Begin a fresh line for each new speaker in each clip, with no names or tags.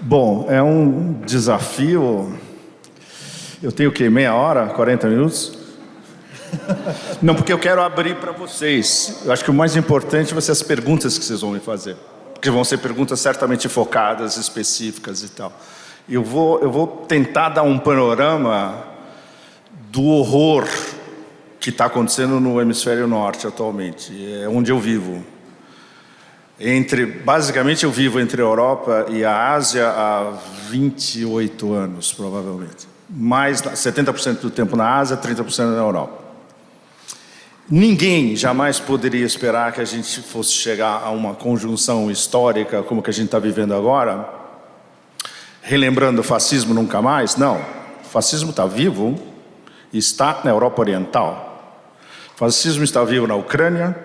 Bom, é um desafio. Eu tenho o quê? Meia hora? 40 minutos? Não, porque eu quero abrir para vocês. Eu acho que o mais importante vai ser as perguntas que vocês vão me fazer. Porque vão ser perguntas certamente focadas, específicas e tal. Eu vou tentar dar um panorama do horror que está acontecendo no hemisfério norte atualmente. É onde eu vivo. Basicamente eu vivo entre a Europa e a Ásia há 28 anos, provavelmente. Mais 70% do tempo na Ásia, 30% na Europa. Ninguém jamais poderia esperar que a gente fosse chegar a uma conjunção histórica como que a gente está vivendo agora, relembrando o fascismo nunca mais. Não, o fascismo está vivo e está na Europa Oriental. O fascismo está vivo na Ucrânia,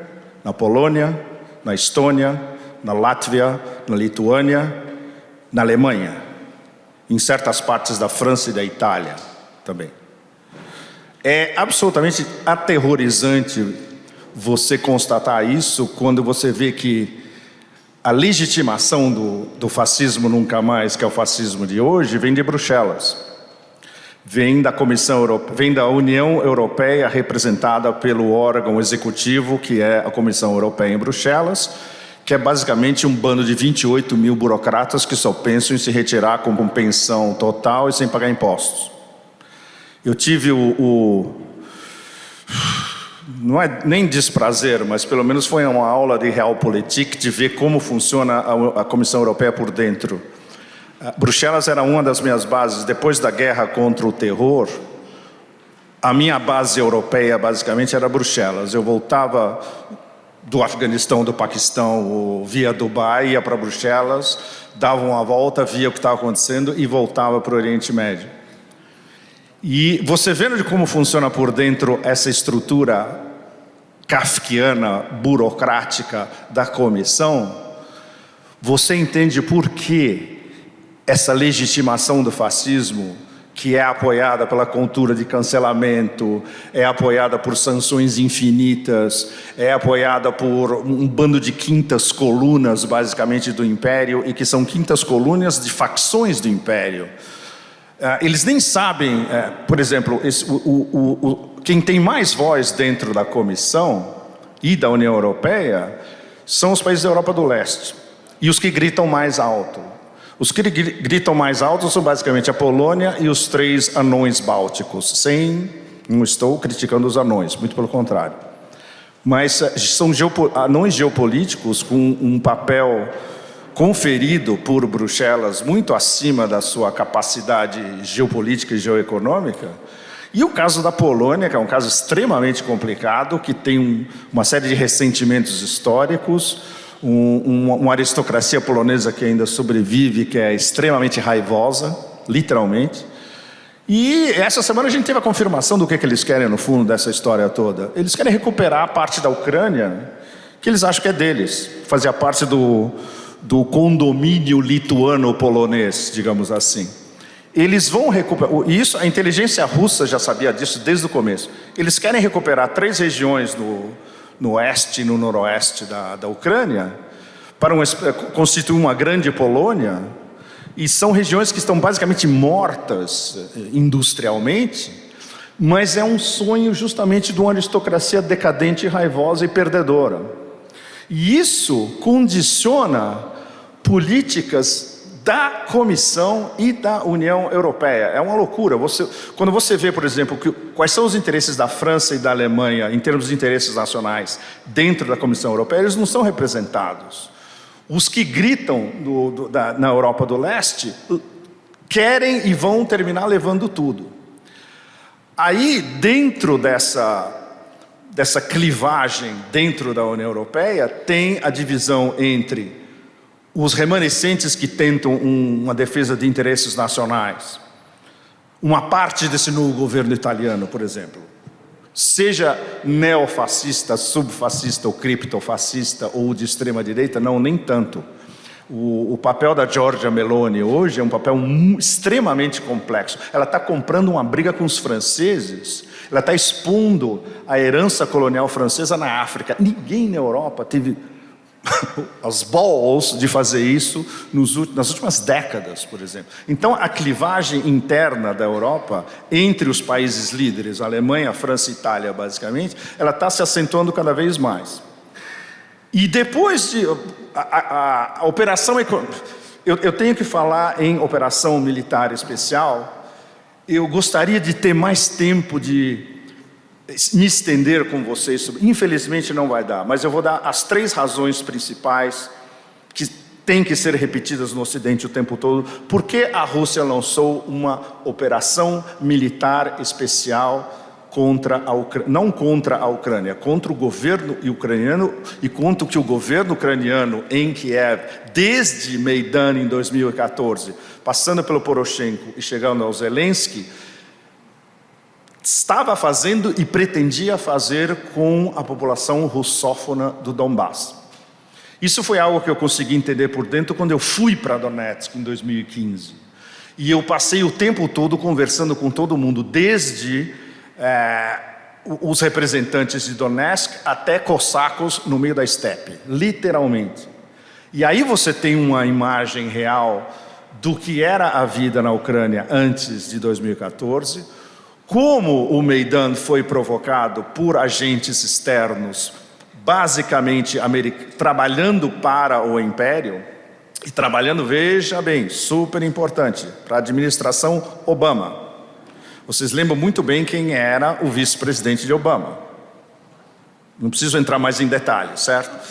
na Polônia, na Estônia, na Látvia, na Lituânia, na Alemanha, em certas partes da França e da Itália também. É absolutamente aterrorizante você constatar isso quando você vê que a legitimação do fascismo nunca mais, que é o fascismo de hoje, vem de Bruxelas. Vem da Comissão Europeia, vem da União Europeia, representada pelo órgão executivo, que é a Comissão Europeia em Bruxelas, que é basicamente um bando de 28 mil burocratas que só pensam em se retirar com pensão total e sem pagar impostos. Eu tive não é nem desprazer, mas pelo menos foi uma aula de Realpolitik, de ver como funciona a Comissão Europeia por dentro. Bruxelas era uma das minhas bases. Depois da guerra contra o terror, a minha base europeia basicamente era Bruxelas. Eu voltava do Afeganistão, do Paquistão, via Dubai, ia para Bruxelas, dava uma volta, via o que estava acontecendo e voltava para o Oriente Médio. E você vendo de como funciona por dentro essa estrutura kafkiana, burocrática da comissão, você entende por que essa legitimação do fascismo, que é apoiada pela cultura de cancelamento, é apoiada por sanções infinitas, é apoiada por um bando de quintas colunas, basicamente, do Império, e que são quintas colunas de facções do Império. Eles nem sabem, por exemplo, quem tem mais voz dentro da Comissão e da União Europeia são os países da Europa do Leste, e os que gritam mais alto. Os que gritam mais alto são basicamente a Polônia e os 3 anões bálticos. Não estou criticando os anões, muito pelo contrário. Mas são anões geopolíticos com um papel conferido por Bruxelas muito acima da sua capacidade geopolítica e geoeconômica. E o caso da Polônia, que é um caso extremamente complicado, que tem uma série de ressentimentos históricos, uma aristocracia polonesa que ainda sobrevive, que é extremamente raivosa, literalmente. E essa semana a gente teve a confirmação do que eles querem no fundo dessa história toda. Eles querem recuperar a parte da Ucrânia que eles acham que é deles, fazia parte do condomínio lituano-polonês, digamos assim. Eles vão recuperar, isso a inteligência russa já sabia disso desde o começo. Eles querem recuperar 3 regiões no oeste e no noroeste da Ucrânia, para constituir uma grande Polônia, e são regiões que estão basicamente mortas industrialmente, mas é um sonho justamente de uma aristocracia decadente, raivosa e perdedora. E isso condiciona políticas da Comissão e da União Europeia. É uma loucura. Quando você vê, por exemplo, quais são os interesses da França e da Alemanha, em termos de interesses nacionais, dentro da Comissão Europeia, eles não são representados. Os que gritam na Europa do Leste querem e vão terminar levando tudo. Aí, dentro dessa clivagem dentro da União Europeia, tem a divisão entre os remanescentes que tentam uma defesa de interesses nacionais. Uma parte desse novo governo italiano, por exemplo, seja neofascista, subfascista ou criptofascista ou de extrema direita, não, nem tanto. O papel da Giorgia Meloni hoje é um papel extremamente complexo. Ela está comprando uma briga com os franceses, ela está expondo a herança colonial francesa na África. Ninguém na Europa teve as balls de fazer isso nas últimas décadas, por exemplo. Então, a clivagem interna da Europa, entre os países líderes, Alemanha, França e Itália, basicamente, ela está se acentuando cada vez mais. E depois de... A operação... Eu tenho que falar em operação militar especial. Eu gostaria de ter mais tempo de me estender com vocês sobre... Infelizmente não vai dar, mas eu vou dar as 3 razões principais que têm que ser repetidas no Ocidente o tempo todo. Por que a Rússia lançou uma operação militar especial contra a Ucrânia, não contra a Ucrânia, contra o governo ucraniano e contra o que o governo ucraniano em Kiev, desde Maidan em 2014, passando pelo Poroshenko e chegando ao Zelensky, estava fazendo e pretendia fazer com a população russófona do Donbass. Isso foi algo que eu consegui entender por dentro quando eu fui para Donetsk em 2015. E eu passei o tempo todo conversando com todo mundo, desde os representantes de Donetsk até cossacos no meio da estepe, literalmente. E aí você tem uma imagem real do que era a vida na Ucrânia antes de 2014, como o Maidan foi provocado por agentes externos, basicamente trabalhando para o Império, e trabalhando, veja bem, super importante, para a administração Obama. Vocês lembram muito bem quem era o vice-presidente de Obama. Não preciso entrar mais em detalhes, certo?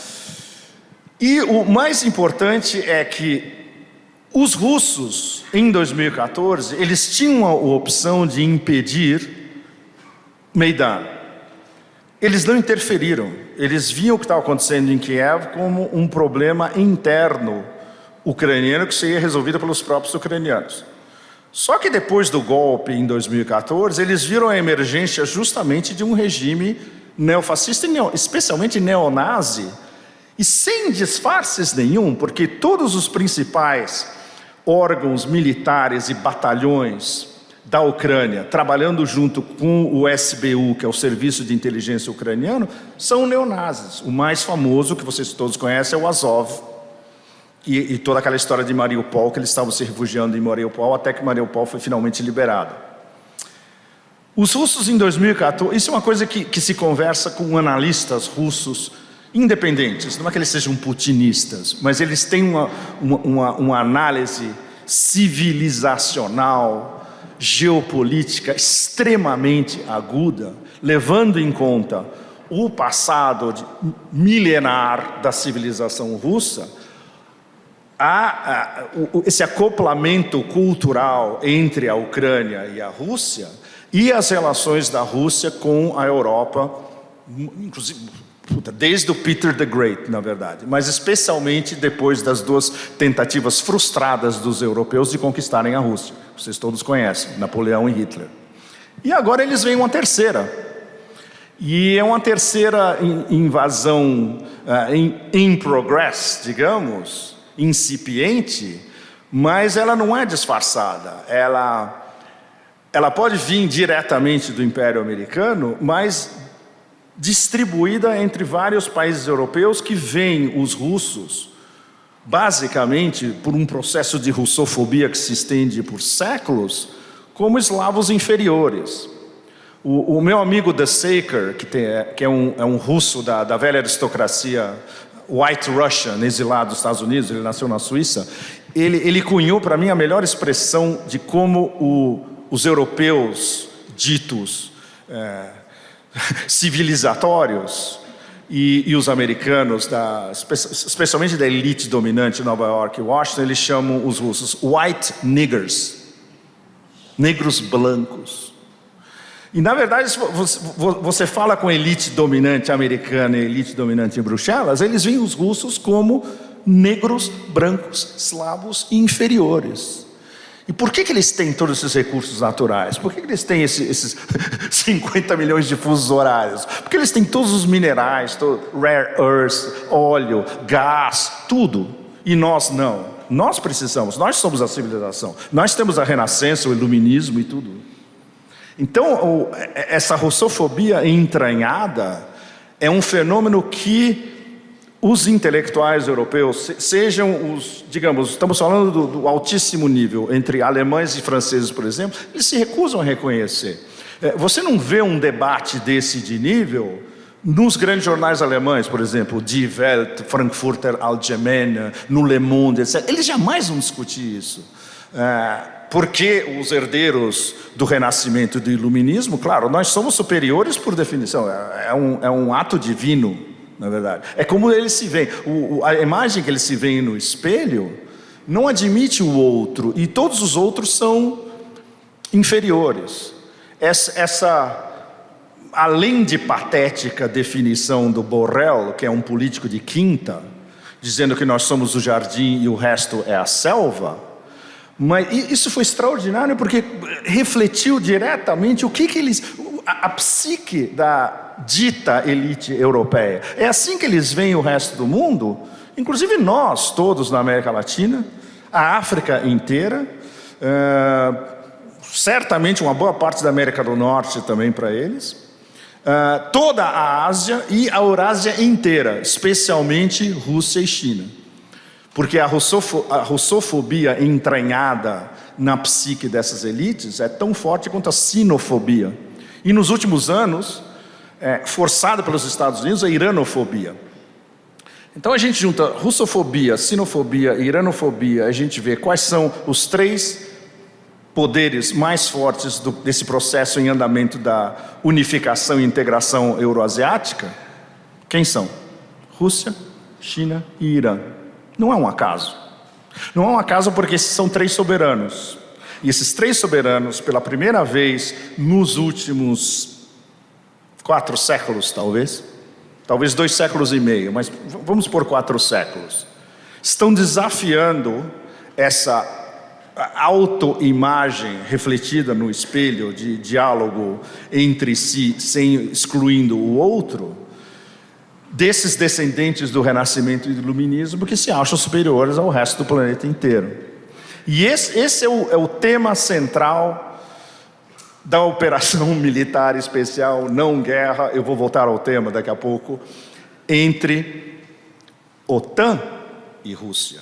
E o mais importante é que os russos, em 2014, eles tinham a opção de impedir Maidan. Eles não interferiram. Eles viam o que estava acontecendo em Kiev como um problema interno ucraniano que seria resolvido pelos próprios ucranianos. Só que depois do golpe em 2014, eles viram a emergência justamente de um regime neofascista, especialmente neonazi, e sem disfarces nenhum, porque todos os principais órgãos militares e batalhões da Ucrânia, trabalhando junto com o SBU, que é o Serviço de Inteligência Ucraniano, são neonazis. O mais famoso, que vocês todos conhecem, é o Azov. E toda aquela história de Mariupol, que eles estavam se refugiando em Mariupol, até que Mariupol foi finalmente liberado. Os russos em 2014, isso é uma coisa que se conversa com analistas russos independentes, não é que eles sejam putinistas, mas eles têm uma análise civilizacional, geopolítica extremamente aguda, levando em conta o passado milenar da civilização russa. Esse acoplamento cultural entre a Ucrânia e a Rússia e as relações da Rússia com a Europa, inclusive desde o Peter the Great, na verdade, mas especialmente depois das 2 tentativas frustradas dos europeus de conquistarem a Rússia. Vocês todos conhecem, Napoleão e Hitler. E agora eles veem uma terceira. E é uma terceira invasão in progress, digamos, incipiente, mas ela não é disfarçada. Ela pode vir diretamente do Império Americano, mas distribuída entre vários países europeus que veem os russos, basicamente por um processo de russofobia que se estende por séculos, como eslavos inferiores. O meu amigo The Saker, que é um russo da velha aristocracia White Russian, exilado dos Estados Unidos, ele nasceu na Suíça, ele cunhou para mim a melhor expressão de como os europeus ditos civilizatórios e os americanos, especialmente da elite dominante de Nova York e Washington, eles chamam os russos white niggers, negros brancos. E na verdade, se você fala com a elite dominante americana e a elite dominante em Bruxelas, eles veem os russos como negros, brancos, eslavos e inferiores. E por que eles têm todos esses recursos naturais? Por que eles têm esses 50 milhões de fusos horários? Porque eles têm todos os minerais, rare earths, óleo, gás, tudo. E nós não. Nós precisamos, nós somos a civilização. Nós temos a renascença, o iluminismo e tudo. Então, essa russofobia entranhada é um fenômeno que os intelectuais europeus, sejam os, digamos, estamos falando do altíssimo nível, entre alemães e franceses, por exemplo, eles se recusam a reconhecer. Você não vê um debate desse de nível nos grandes jornais alemães, por exemplo, Die Welt, Frankfurter Allgemeine, no Le Monde, etc. Eles jamais vão discutir isso. Porque os herdeiros do Renascimento e do Iluminismo, claro, nós somos superiores por definição, é um ato divino, na verdade. É como eles se veem, a imagem que eles se veem no espelho não admite o outro, e todos os outros são inferiores. Essa além de patética definição do Borrell, que é um político de quinta, dizendo que nós somos o jardim e o resto é a selva, mas isso foi extraordinário porque refletiu diretamente o que eles, a psique da dita elite europeia. É assim que eles veem o resto do mundo, inclusive nós todos na América Latina, a África inteira, certamente uma boa parte da América do Norte também para eles, toda a Ásia e a Eurásia inteira, especialmente Rússia e China. Porque a russofobia entranhada na psique dessas elites é tão forte quanto a sinofobia. E nos últimos anos, forçada pelos Estados Unidos, a iranofobia. Então a gente junta russofobia, sinofobia e iranofobia, a gente vê quais são os três poderes mais fortes desse processo em andamento da unificação e integração euroasiática. Quem são? Rússia, China e Irã. Não é um acaso. Não é um acaso porque esses são três soberanos. E esses três soberanos, pela primeira vez nos últimos 4 séculos, talvez 2 séculos e meio, mas vamos por 4 séculos, estão desafiando essa autoimagem refletida no espelho de diálogo entre si, sem excluindo o outro, desses descendentes do Renascimento e do Iluminismo que se acham superiores ao resto do planeta inteiro. E esse é o tema central da operação militar especial, não guerra, eu vou voltar ao tema daqui a pouco, entre OTAN e Rússia.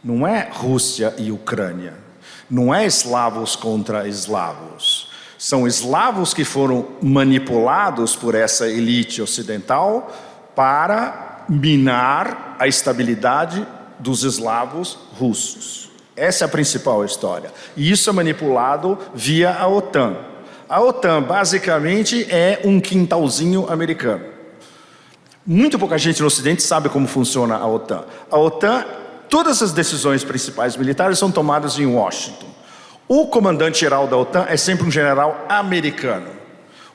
Não é Rússia e Ucrânia, não é eslavos contra eslavos. São eslavos que foram manipulados por essa elite ocidental para minar a estabilidade dos eslavos russos. Essa é a principal história. E isso é manipulado via a OTAN. A OTAN, basicamente, é um quintalzinho americano. Muito pouca gente no Ocidente sabe como funciona a OTAN. A OTAN, todas as decisões principais militares são tomadas em Washington. O comandante-geral da OTAN é sempre um general americano.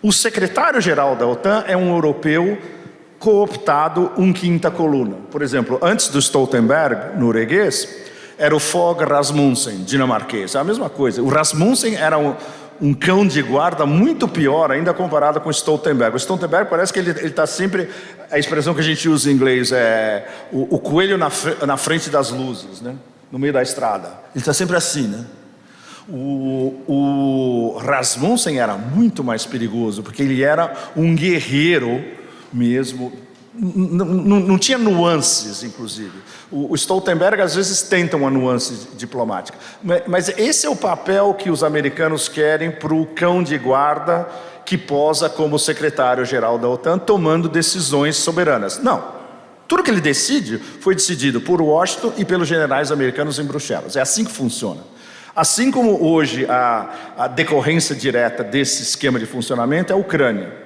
O secretário-geral da OTAN é um europeu cooptado, um quinta coluna. Por exemplo, antes do Stoltenberg, norueguês, era o Fogh Rasmussen, dinamarquês. É a mesma coisa. O Rasmussen era um cão de guarda muito pior ainda comparado com o Stoltenberg. O Stoltenberg parece que ele está sempre... A expressão que a gente usa em inglês é o coelho na frente das luzes, né? No meio da estrada. Ele está sempre assim, né? O Rasmussen era muito mais perigoso, porque ele era um guerreiro mesmo, não tinha nuances, inclusive. O Stoltenberg às vezes tenta uma nuance diplomática, mas esse é o papel que os americanos querem para o cão de guarda que posa como secretário-geral da OTAN, tomando decisões soberanas. Não, tudo que ele decide foi decidido por Washington e pelos generais americanos em Bruxelas. É assim que funciona. Assim como hoje a decorrência direta desse esquema de funcionamento é a Ucrânia.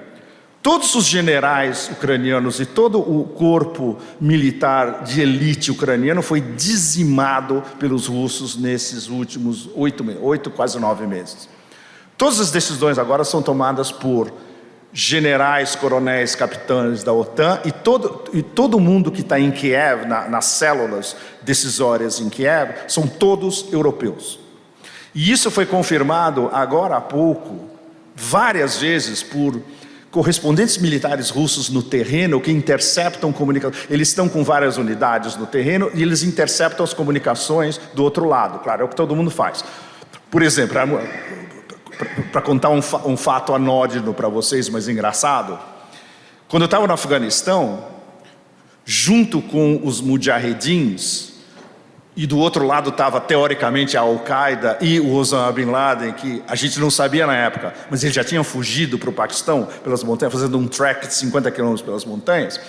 Todos os generais ucranianos e todo o corpo militar de elite ucraniano foi dizimado pelos russos nesses últimos 8, quase 9 meses. Todas as decisões agora são tomadas por generais, coronéis, capitães da OTAN e todo mundo que está em Kiev, nas células decisórias em Kiev, são todos europeus. E isso foi confirmado agora há pouco, várias vezes, por correspondentes militares russos no terreno que interceptam comunicações. Eles estão com várias unidades no terreno e eles interceptam as comunicações do outro lado. Claro, é o que todo mundo faz. Por exemplo, para contar um fato anódino para vocês, mas engraçado, quando eu estava no Afeganistão, junto com os mujahedins, e do outro lado estava teoricamente a Al-Qaeda e o Osama Bin Laden, que a gente não sabia na época, mas ele já tinha fugido para o Paquistão pelas montanhas, fazendo um trek de 50 quilômetros pelas montanhas.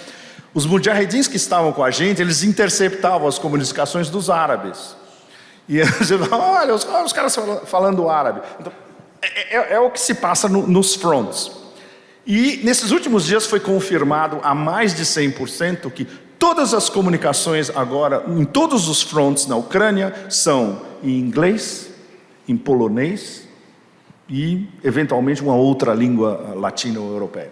Os mujahedins que estavam com a gente, eles interceptavam as comunicações dos árabes. E você fala, olha, os caras falando árabe. Então, é o que se passa nos fronts. E nesses últimos dias foi confirmado a mais de 100% que todas as comunicações agora, em todos os fronts na Ucrânia, são em inglês, em polonês e, eventualmente, uma outra língua latino-europeia.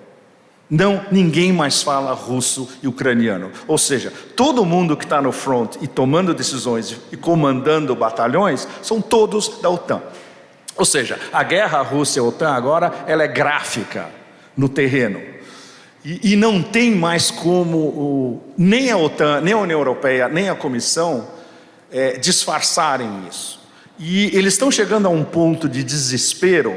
Não, ninguém mais fala russo e ucraniano. Ou seja, todo mundo que está no front e tomando decisões e comandando batalhões, são todos da OTAN. Ou seja, a guerra Rússia-OTAN agora, ela é gráfica no terreno. E não tem mais como nem a OTAN, nem a União Europeia, nem a Comissão disfarçarem isso. E eles estão chegando a um ponto de desespero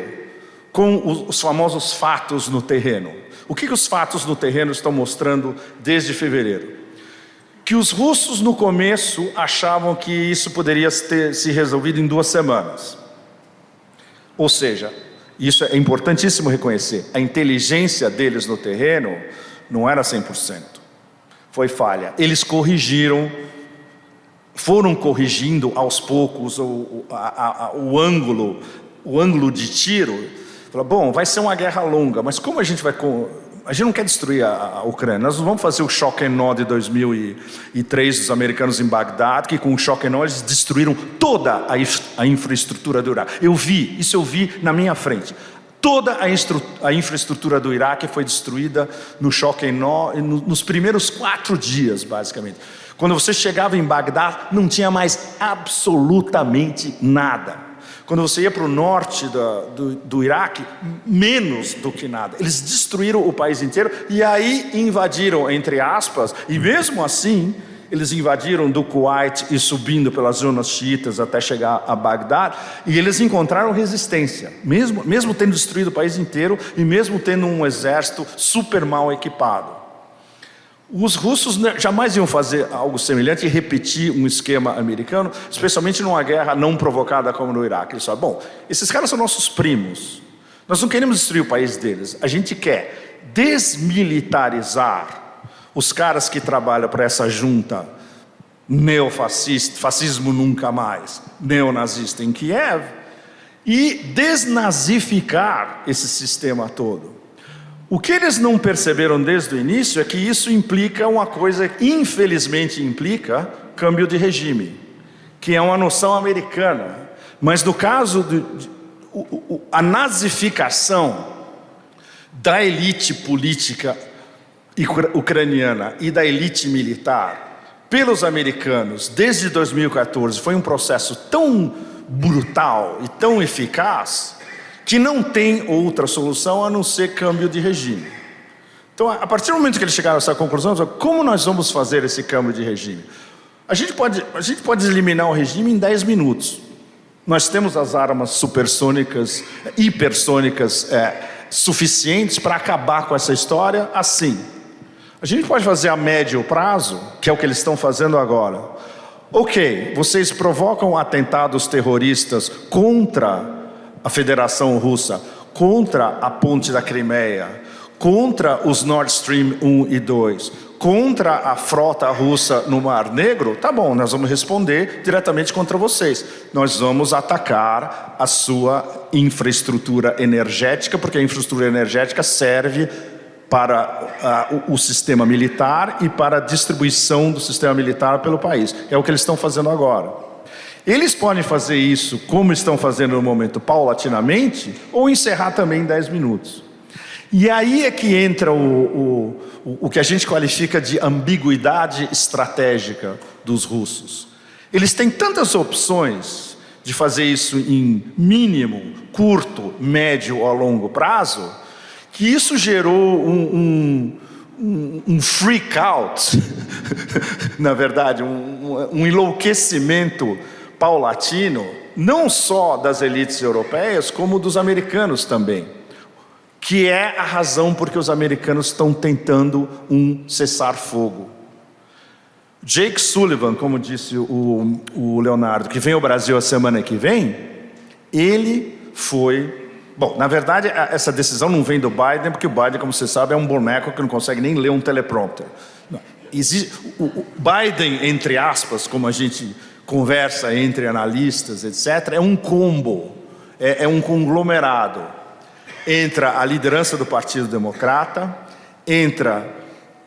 com os famosos fatos no terreno. O que os fatos no terreno estão mostrando desde fevereiro? Que os russos no começo achavam que isso poderia ter se resolvido em 2 semanas. Ou seja, isso é importantíssimo reconhecer, a inteligência deles no terreno não era 100%, foi falha. Eles corrigiram, foram corrigindo aos poucos o ângulo de tiro. Falaram, bom, vai ser uma guerra longa, mas como a gente vai... A gente não quer destruir a Ucrânia, nós não vamos fazer o choque and awe de 2003 dos americanos em Bagdá, que com o choque and awe eles destruíram toda a infraestrutura do Iraque. Eu vi na minha frente. Toda a infraestrutura do Iraque foi destruída no choque and awe nos primeiros 4 dias, basicamente. Quando você chegava em Bagdá, não tinha mais absolutamente nada. Quando você ia para o norte do Iraque, menos do que nada. Eles destruíram o país inteiro e aí invadiram, entre aspas, e mesmo assim, eles invadiram do Kuwait e subindo pelas zonas xiitas até chegar a Bagdá, e eles encontraram resistência, mesmo tendo destruído o país inteiro e mesmo tendo um exército super mal equipado. Os russos jamais iam fazer algo semelhante e repetir um esquema americano, especialmente numa guerra não provocada como no Iraque. Eles falam, bom, esses caras são nossos primos, nós não queremos destruir o país deles, a gente quer desmilitarizar os caras que trabalham para essa junta neofascista, fascismo nunca mais, neonazista em Kiev, e desnazificar esse sistema todo. O que eles não perceberam desde o início é que isso implica uma coisa, infelizmente implica, câmbio de regime, que é uma noção americana. Mas no caso, a nazificação da elite política ucraniana e da elite militar pelos americanos desde 2014 foi um processo tão brutal e tão eficaz que não tem outra solução a não ser câmbio de regime. Então, a partir do momento que eles chegaram a essa conclusão, como nós vamos fazer esse câmbio de regime? A gente pode eliminar o regime em 10 minutos. Nós temos as armas supersônicas, hipersônicas suficientes para acabar com essa história assim. A gente pode fazer a médio prazo, que é o que eles estão fazendo agora. Ok, vocês provocam atentados terroristas contra a Federação Russa, contra a ponte da Crimeia, contra os Nord Stream 1 e 2, contra a frota russa no Mar Negro, tá bom, nós vamos responder diretamente contra vocês. Nós vamos atacar a sua infraestrutura energética, porque a infraestrutura energética serve para o sistema militar e para a distribuição do sistema militar pelo país. É o que eles estão fazendo agora. Eles podem fazer isso, como estão fazendo no momento, paulatinamente, ou encerrar também em 10 minutos. E aí é que entra o que a gente qualifica de ambiguidade estratégica dos russos. Eles têm tantas opções de fazer isso em mínimo, curto, médio ou longo prazo, que isso gerou um freak out, na verdade, um enlouquecimento paulatino, não só das elites europeias, como dos americanos também, que é a razão porque os americanos estão tentando um cessar-fogo. Jake Sullivan, como disse o Leonardo, que vem ao Brasil a semana que vem, ele foi... Bom, na verdade, essa decisão não vem do Biden, porque o Biden, como você sabe, é um boneco que não consegue nem ler um teleprompter. O Biden, entre aspas, como a gente conversa entre analistas, etc., é um combo, é um conglomerado. Entra a liderança do Partido Democrata, entra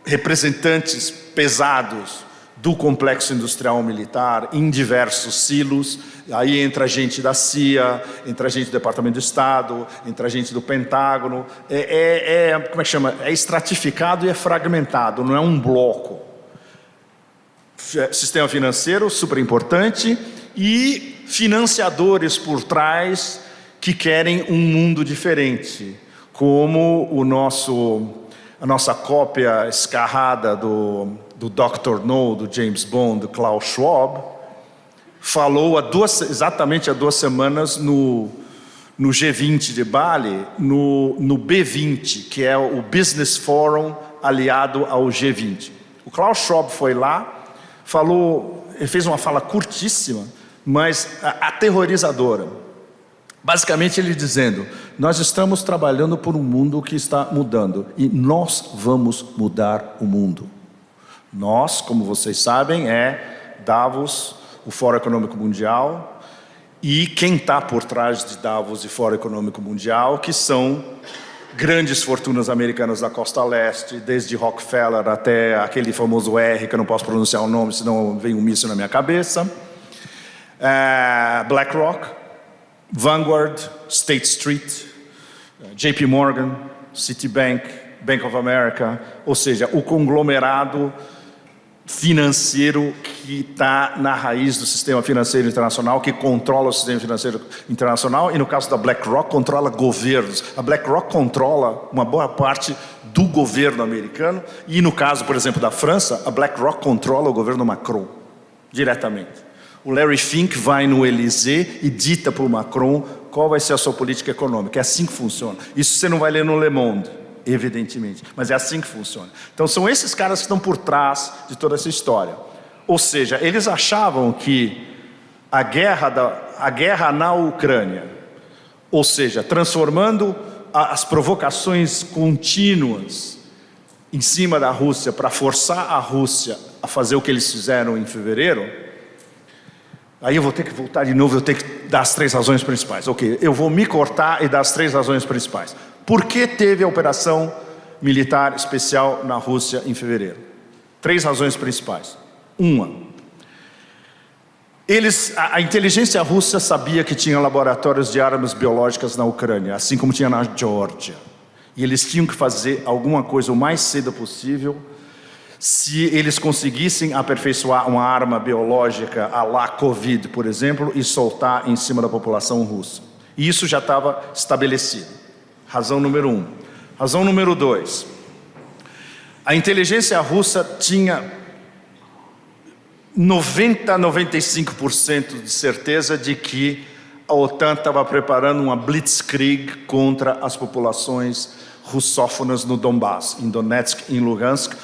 representantes pesados do complexo industrial militar em diversos silos, aí entra gente da CIA, entra gente do Departamento de Estado, entra gente do Pentágono, como é que chama? É estratificado e é fragmentado, não é um bloco. Sistema financeiro, super importante, e financiadores por trás que querem um mundo diferente, como a nossa cópia escarrada do Dr. No, do James Bond, do Klaus Schwab, falou exatamente há 2 semanas no G20 de Bali, no B20, que é o Business Forum aliado ao G20. O Klaus Schwab foi lá, ele fez uma fala curtíssima, mas aterrorizadora. Basicamente ele dizendo, nós estamos trabalhando por um mundo que está mudando e nós vamos mudar o mundo. Nós, como vocês sabem, é Davos, o Fórum Econômico Mundial, e quem está por trás de Davos e Fórum Econômico Mundial, que são grandes fortunas americanas da costa leste, desde Rockefeller até aquele famoso R, que eu não posso pronunciar o nome, senão vem um míssil na minha cabeça, BlackRock, Vanguard, State Street, JP Morgan, Citibank, Bank of America, ou seja, o conglomerado financeiro que está na raiz do sistema financeiro internacional, que controla o sistema financeiro internacional, e no caso da BlackRock, controla governos. A BlackRock controla uma boa parte do governo americano, e no caso, por exemplo, da França, a BlackRock controla o governo Macron, diretamente. O Larry Fink vai no Élysée e dita para o Macron qual vai ser a sua política econômica. É assim que funciona. Isso você não vai ler no Le Monde, evidentemente, mas é assim que funciona. Então são esses caras que estão por trás de toda essa história. Ou seja, eles achavam que a guerra na Ucrânia, ou seja, transformando as provocações contínuas em cima da Rússia para forçar a Rússia a fazer o que eles fizeram em fevereiro. Aí eu vou ter que voltar de novo, eu tenho que dar as 3 razões principais. Ok, eu vou me cortar e dar as 3 razões principais. Por que teve a operação militar especial na Rússia em fevereiro? 3 razões principais. Uma, a inteligência russa sabia que tinha laboratórios de armas biológicas na Ucrânia, assim como tinha na Geórgia. E eles tinham que fazer alguma coisa o mais cedo possível. Se eles conseguissem aperfeiçoar uma arma biológica à la Covid, por exemplo, e soltar em cima da população russa. E isso já estava estabelecido. Razão número 1. Razão número 2. A inteligência russa tinha 95% de certeza de que a OTAN estava preparando uma blitzkrieg contra as populações russófonas no Donbass, em Donetsk e em Lugansk,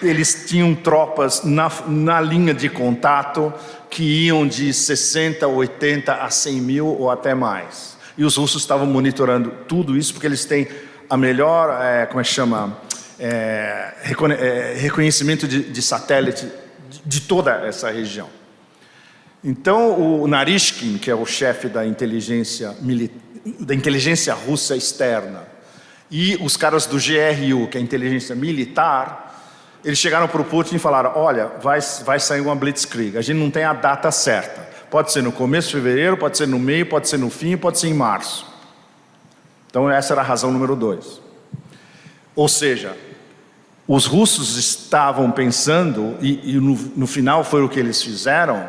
eles tinham tropas na linha de contato que iam de 60, 80 a 100 mil ou até mais. E os russos estavam monitorando tudo isso porque eles têm a melhor, reconhecimento de satélite de toda essa região. Então o Narishkin, que é o chefe da inteligência russa externa, e os caras do GRU, que é a inteligência militar, eles chegaram para o Putin e falaram, olha, vai sair uma blitzkrieg, a gente não tem a data certa, pode ser no começo de fevereiro, pode ser no meio, pode ser no fim, pode ser em março. Então essa era a razão número 2. Ou seja, os russos estavam pensando, e no final foi o que eles fizeram,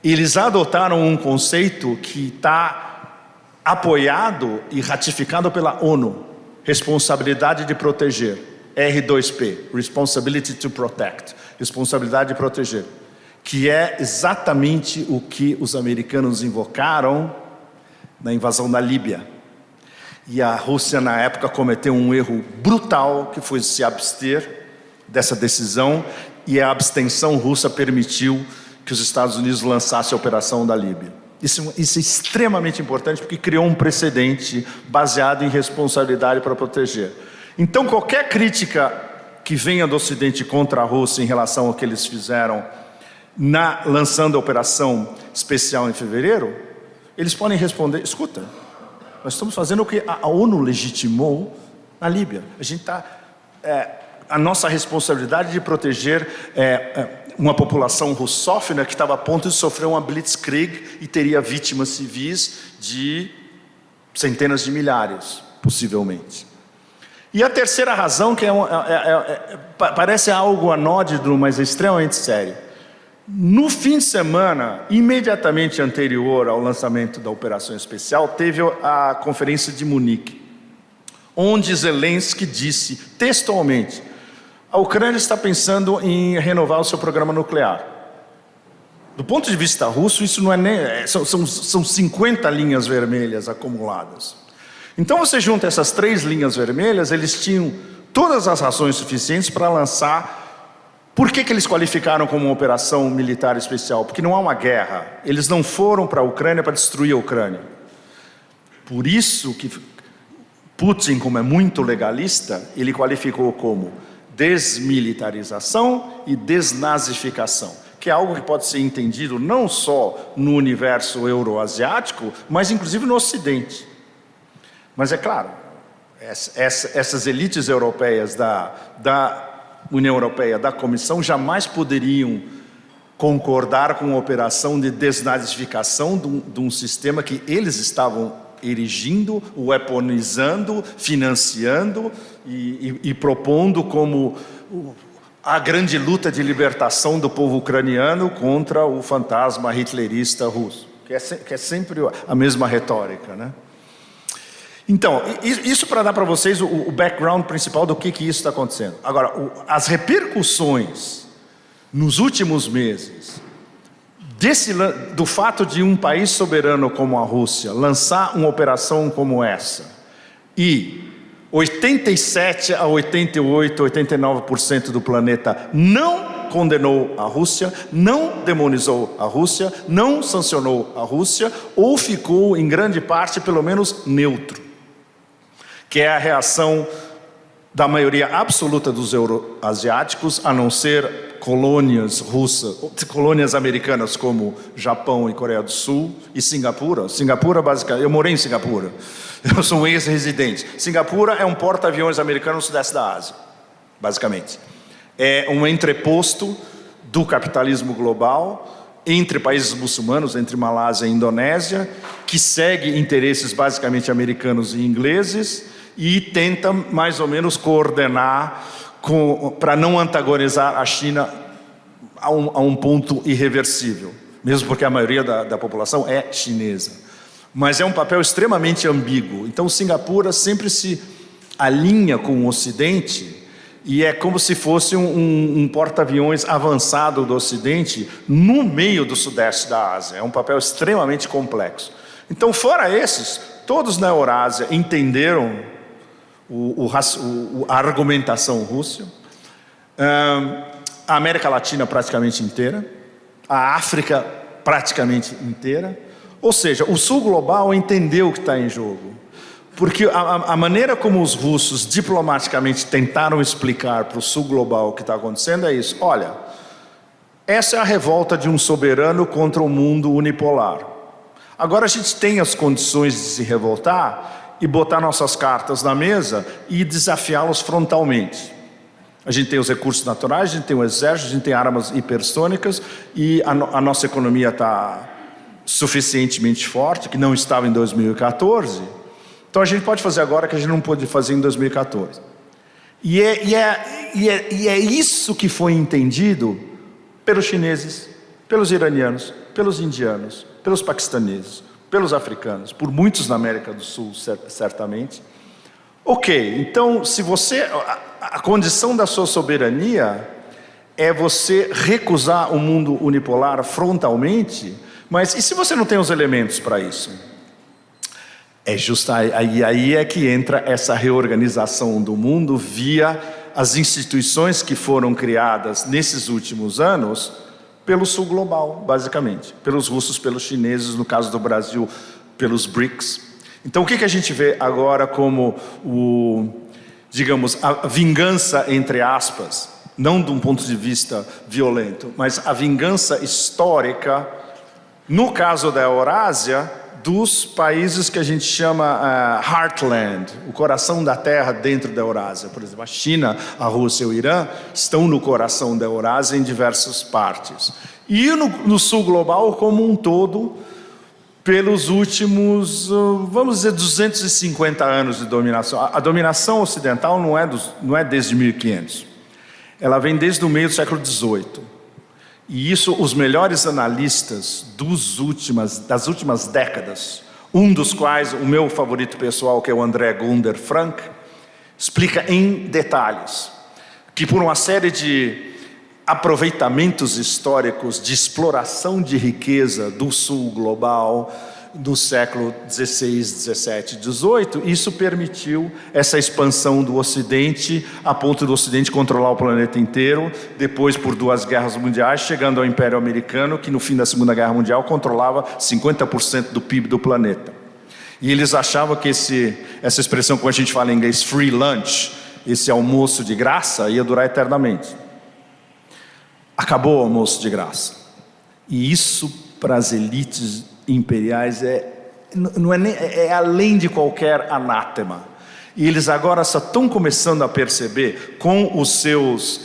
eles adotaram um conceito que está apoiado e ratificado pela ONU, responsabilidade de proteger. R2P, Responsibility to Protect, responsabilidade de proteger, que é exatamente o que os americanos invocaram na invasão da Líbia. E a Rússia na época cometeu um erro brutal, que foi se abster dessa decisão, e a abstenção russa permitiu que os Estados Unidos lançassem a operação da Líbia. Isso é extremamente importante porque criou um precedente baseado em responsabilidade para proteger. Então, qualquer crítica que venha do Ocidente contra a Rússia em relação ao que eles fizeram lançando a operação especial em fevereiro, eles podem responder: escuta, nós estamos fazendo o que a ONU legitimou na Líbia. A gente está... a nossa responsabilidade de proteger uma população russófona que estava a ponto de sofrer uma blitzkrieg e teria vítimas civis de centenas de milhares, possivelmente. E a terceira razão, que parece algo anódino, mas é extremamente sério. No fim de semana, imediatamente anterior ao lançamento da operação especial, teve a conferência de Munique, onde Zelensky disse textualmente: a Ucrânia está pensando em renovar o seu programa nuclear. Do ponto de vista russo, isso não é nem... São 50 linhas vermelhas acumuladas. Então você junta essas 3 linhas vermelhas, eles tinham todas as razões suficientes para lançar... Por que eles qualificaram como uma operação militar especial? Porque não há uma guerra. Eles não foram para a Ucrânia para destruir a Ucrânia. Por isso que Putin, como é muito legalista, ele qualificou como desmilitarização e desnazificação, que é algo que pode ser entendido não só no universo euroasiático, mas inclusive no Ocidente. Mas é claro, essas elites europeias da União Europeia, da Comissão, jamais poderiam concordar com uma operação de desnazificação de um sistema que eles estavam erigindo, weaponizando, financiando e propondo como a grande luta de libertação do povo ucraniano contra o fantasma hitlerista russo, que é sempre a mesma retórica, né? Então, isso para dar para vocês o background principal do que isso está acontecendo. Agora, as repercussões nos últimos meses do fato de um país soberano como a Rússia lançar uma operação como essa e 87 a 88, 89% do planeta não condenou a Rússia, não demonizou a Rússia, não sancionou a Rússia, ou ficou em grande parte pelo menos neutro, que é a reação da maioria absoluta dos euroasiáticos, a não ser colônias russas, colônias americanas como Japão e Coreia do Sul e Singapura. Singapura, basicamente, eu morei em Singapura, eu sou um ex-residente. Singapura é um porta-aviões americano no sudeste da Ásia, basicamente. É um entreposto do capitalismo global entre países muçulmanos, entre Malásia e Indonésia, que segue interesses basicamente americanos e ingleses e tenta mais ou menos coordenar para não antagonizar a China a um ponto irreversível, mesmo porque a maioria da população é chinesa. Mas é um papel extremamente ambíguo. Então Singapura sempre se alinha com o Ocidente e é como se fosse um porta-aviões avançado do Ocidente no meio do sudeste da Ásia. É um papel extremamente complexo. Então, fora esses, todos na Eurásia entenderam a argumentação russa, a América Latina praticamente inteira, a África praticamente inteira, ou seja, o Sul global entendeu o que está em jogo, porque a maneira como os russos diplomaticamente tentaram explicar para o Sul global o que está acontecendo é isso: olha, essa é a revolta de um soberano contra o mundo unipolar. Agora a gente tem as condições de se revoltar e botar nossas cartas na mesa e desafiá-los frontalmente. A gente tem os recursos naturais, a gente tem o exército, a gente tem armas hipersônicas e a nossa economia está suficientemente forte, que não estava em 2014. Então a gente pode fazer agora que a gente não pôde fazer em 2014. E é isso que foi entendido pelos chineses, pelos iranianos, pelos indianos, pelos paquistaneses, pelos africanos, por muitos na América do Sul, certamente. Ok, então se você... A condição da sua soberania é você recusar o mundo unipolar frontalmente, mas e se você não tem os elementos para isso? É justo aí é que entra essa reorganização do mundo via as instituições que foram criadas nesses últimos anos pelo sul global, basicamente. Pelos russos, pelos chineses, no caso do Brasil, pelos BRICS. Então, o que a gente vê agora como digamos, a vingança, entre aspas, não de um ponto de vista violento, mas a vingança histórica, no caso da Eurásia, dos países que a gente chama Heartland, o coração da terra dentro da Eurásia. Por exemplo, a China, a Rússia e o Irã estão no coração da Eurásia em diversas partes. E no sul global como um todo, pelos últimos, vamos dizer, 250 anos de dominação. A dominação ocidental não é desde 1500. Ela vem desde o meio do século XVIII. E isso, os melhores analistas das últimas décadas, um dos quais, o meu favorito pessoal, que é o André Gunder Frank, explica em detalhes que por uma série de aproveitamentos históricos de exploração de riqueza do sul global, do século XVI, XVII, XVIII, isso permitiu essa expansão do Ocidente, a ponto do Ocidente controlar o planeta inteiro, depois por 2 guerras mundiais, chegando ao Império Americano, que no fim da Segunda Guerra Mundial controlava 50% do PIB do planeta. E eles achavam que essa expressão, como a gente fala em inglês, free lunch, esse almoço de graça, ia durar eternamente. Acabou o almoço de graça. E isso, para as elites imperiais, é além de qualquer anátema. E eles agora só estão começando a perceber, com os seus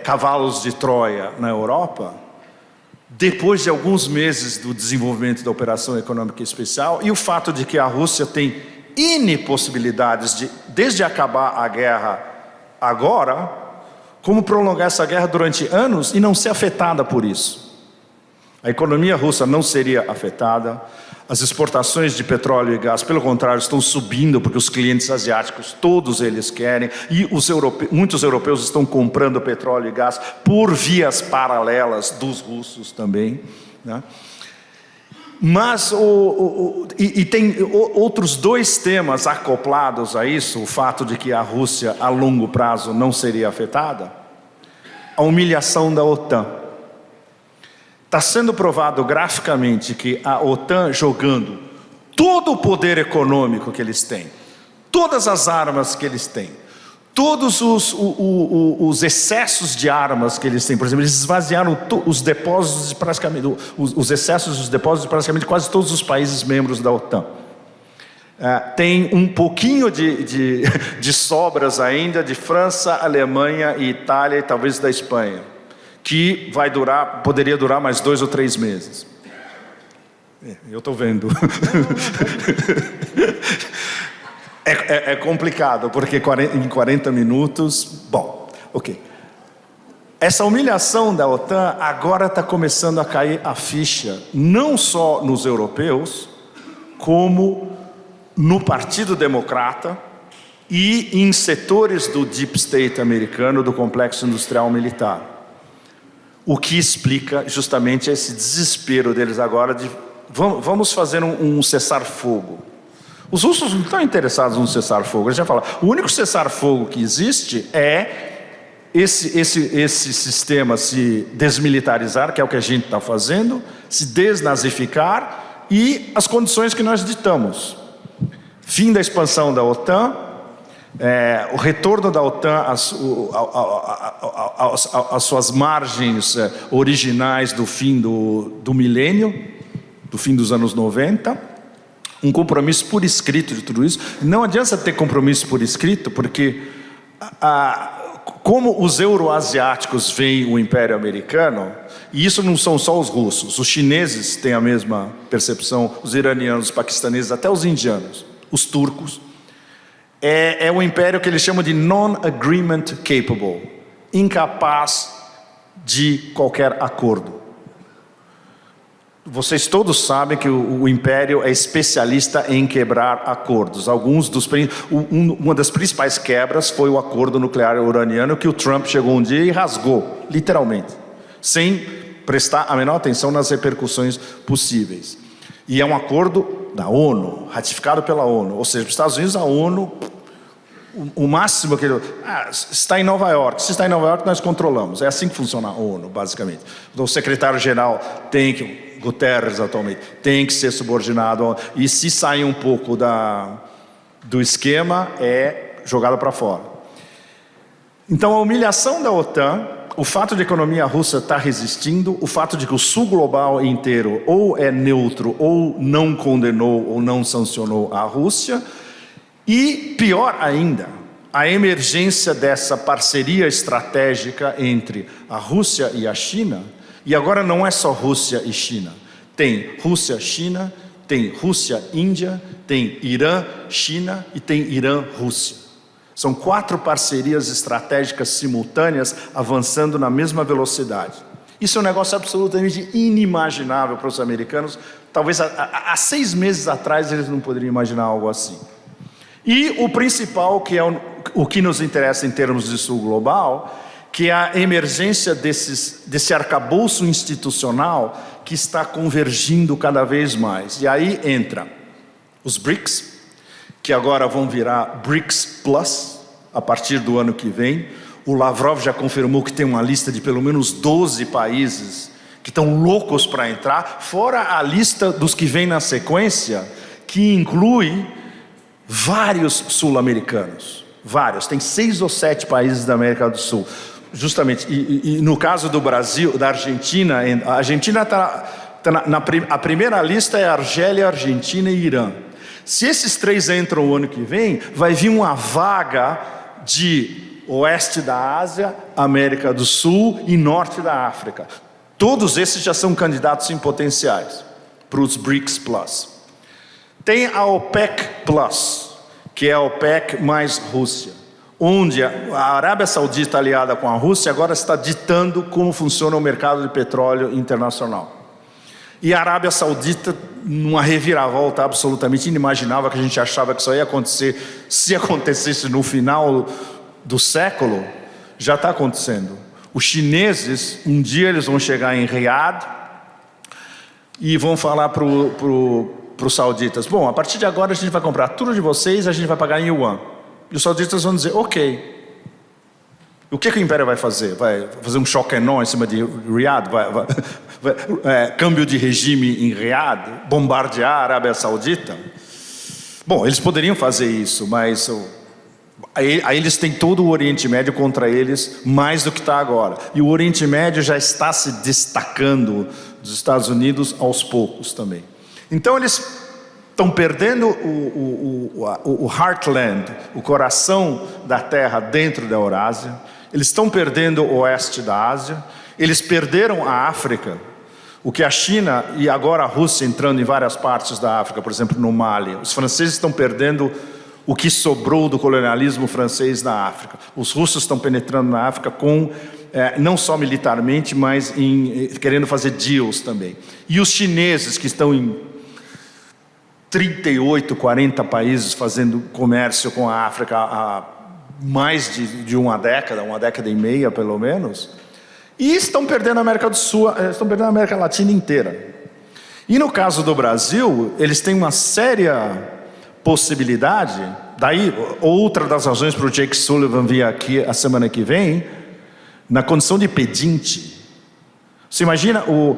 cavalos de Troia na Europa, depois de alguns meses do desenvolvimento da Operação Econômica Especial, e o fato de que a Rússia tem N possibilidades de, desde acabar a guerra agora, como prolongar essa guerra durante anos e não ser afetada por isso. A economia russa não seria afetada, as exportações de petróleo e gás, pelo contrário, estão subindo, porque os clientes asiáticos, todos eles querem, e muitos europeus estão comprando petróleo e gás por vias paralelas dos russos também, né? Mas tem outros 2 temas acoplados a isso, o fato de que a Rússia a longo prazo não seria afetada, a humilhação da OTAN. Está sendo provado graficamente que a OTAN, jogando todo o poder econômico que eles têm, todas as armas que eles têm, todos os excessos de armas que eles têm, por exemplo, eles esvaziaram os depósitos de praticamente, os excessos dos depósitos de praticamente quase todos os países membros da OTAN. Tem um pouquinho de sobras ainda de França, Alemanha e Itália e talvez da Espanha, que poderia durar mais 2 ou 3 meses. Eu estou vendo. É complicado, porque em 40 minutos... Bom, ok. Essa humilhação da OTAN agora está começando a cair a ficha, não só nos europeus, como no Partido Democrata e em setores do Deep State americano, do complexo industrial militar. O que explica justamente esse desespero deles agora de vamos fazer um cessar-fogo. Os russos não estão interessados num cessar-fogo. Eles já falam, o único cessar-fogo que existe é esse sistema se desmilitarizar, que é o que a gente está fazendo, se desnazificar e as condições que nós ditamos. Fim da expansão da OTAN, o retorno da OTAN às suas margens originais do fim do milênio, do fim dos anos 90, um compromisso por escrito de tudo isso. Não adianta ter compromisso por escrito, porque como os euroasiáticos veem o Império Americano, e isso não são só os russos, os chineses têm a mesma percepção, os iranianos, os paquistaneses, até os indianos, os turcos, é um império que eles chamam de non-agreement capable, incapaz de qualquer acordo. Vocês todos sabem que o império é especialista em quebrar acordos. Uma das principais quebras foi o acordo nuclear uraniano, que o Trump chegou um dia e rasgou, literalmente, sem prestar a menor atenção nas repercussões possíveis. E é um acordo da ONU, ratificado pela ONU, ou seja, os Estados Unidos, a ONU, o máximo que está em Nova York. Se está em Nova York, nós controlamos. É assim que funciona a ONU, basicamente. Então, o secretário-geral tem que, Guterres atualmente, tem que ser subordinado. E se sair um pouco do esquema, é jogado para fora. Então, a humilhação da OTAN, o fato de a economia russa estar resistindo, o fato de que o sul global inteiro ou é neutro, ou não condenou, ou não sancionou a Rússia. E, pior ainda, a emergência dessa parceria estratégica entre a Rússia e a China, e agora não é só Rússia e China, tem Rússia-China, tem Rússia-Índia, tem Irã-China e tem Irã-Rússia. São 4 parcerias estratégicas simultâneas avançando na mesma velocidade. Isso é um negócio absolutamente inimaginável para os americanos. Talvez há 6 meses atrás eles não poderiam imaginar algo assim. E o principal, que é o que nos interessa em termos de sul global, que é a emergência desse arcabouço institucional que está convergindo cada vez mais. E aí entra os BRICS, que agora vão virar BRICS Plus, a partir do ano que vem. O Lavrov já confirmou que tem uma lista de pelo menos 12 países que estão loucos para entrar, fora a lista dos que vêm na sequência, que inclui vários sul-americanos, vários, tem 6 ou 7 países da América do Sul, justamente, e no caso do Brasil, da Argentina, a Argentina a primeira lista é Argélia, Argentina e Irã. Se esses 3 entram o ano que vem, vai vir uma vaga de oeste da Ásia, América do Sul e norte da África. Todos esses já são candidatos em potenciais para os BRICS Plus. Tem a OPEC Plus, que é a OPEC mais Rússia, onde a Arábia Saudita aliada com a Rússia agora está ditando como funciona o mercado de petróleo internacional. E a Arábia Saudita, numa reviravolta absolutamente inimaginável, que a gente achava que só ia acontecer se acontecesse no final do século, já está acontecendo. Os chineses, um dia eles vão chegar em Riad e vão falar para os sauditas: bom, a partir de agora a gente vai comprar tudo de vocês, a gente vai pagar em yuan. E os sauditas vão dizer: ok. O que o Império vai fazer? Vai fazer um choque enorme em cima de Riad? Câmbio de regime em Riad? Bombardear a Arábia Saudita? Bom, eles poderiam fazer isso, mas aí eles têm todo o Oriente Médio contra eles, mais do que está agora. E o Oriente Médio já está se destacando dos Estados Unidos aos poucos também. Então eles estão perdendo o heartland, o coração da terra dentro da Eurásia. Eles estão perdendo o oeste da Ásia. Eles perderam a África. O que a China e agora a Rússia entrando em várias partes da África, por exemplo no Mali. Os franceses estão perdendo o que sobrou do colonialismo francês na África. Os russos estão penetrando na África não só militarmente, mas querendo fazer deals também. E os chineses, que estão em 38, 40 países fazendo comércio com a África há mais de uma década e meia pelo menos, e estão perdendo a América do Sul, estão perdendo a América Latina inteira. E no caso do Brasil, eles têm uma séria possibilidade, daí outra das razões para o Jake Sullivan vir aqui a semana que vem, na condição de pedinte. Você imagina o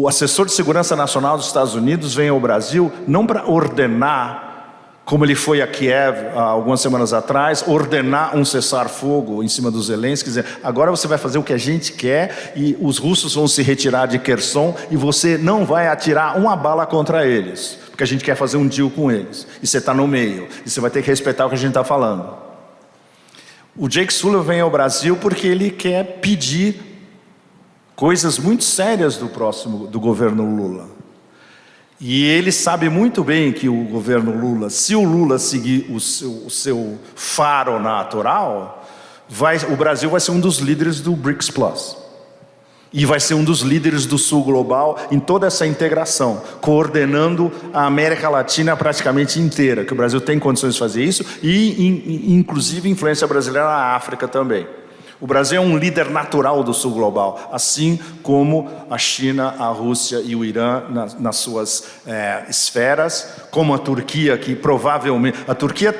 assessor de segurança nacional dos Estados Unidos vem ao Brasil não para ordenar, como ele foi a Kiev há algumas semanas atrás, ordenar um cessar-fogo em cima dos Zelensky, dizer: agora você vai fazer o que a gente quer e os russos vão se retirar de Kherson e você não vai atirar uma bala contra eles, porque a gente quer fazer um deal com eles. E você está no meio, e você vai ter que respeitar o que a gente está falando. O Jake Sullivan vem ao Brasil porque ele quer pedir coisas muito sérias do governo Lula. E ele sabe muito bem que o governo Lula, se o Lula seguir o seu faro natural, o Brasil vai ser um dos líderes do BRICS Plus. E vai ser um dos líderes do Sul Global em toda essa integração, coordenando a América Latina praticamente inteira, que o Brasil tem condições de fazer isso, e inclusive influência brasileira na África também. O Brasil é um líder natural do sul global, assim como a China, a Rússia e o Irã nas suas esferas, como a Turquia, que provavelmente... A Turquia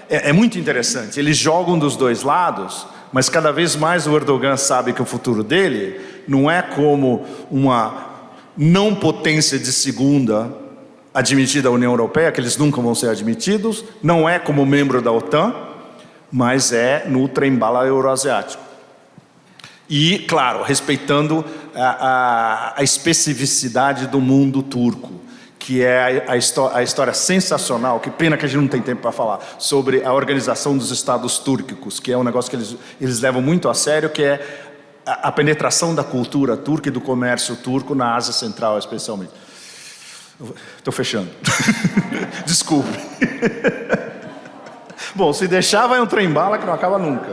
é muito interessante, eles jogam dos dois lados, mas cada vez mais o Erdogan sabe que o futuro dele não é como uma não potência de segunda admitida à União Europeia, que eles nunca vão ser admitidos, não é como membro da OTAN, mas é no trem-bala euroasiático. E, claro, respeitando a especificidade do mundo turco, que é a história sensacional, que pena que a gente não tem tempo para falar, sobre a organização dos estados túrquicos, que é um negócio que eles levam muito a sério, que é a penetração da cultura turca e do comércio turco na Ásia Central, especialmente. Estou fechando. Desculpe. Bom, se deixar vai um trem-bala que não acaba nunca.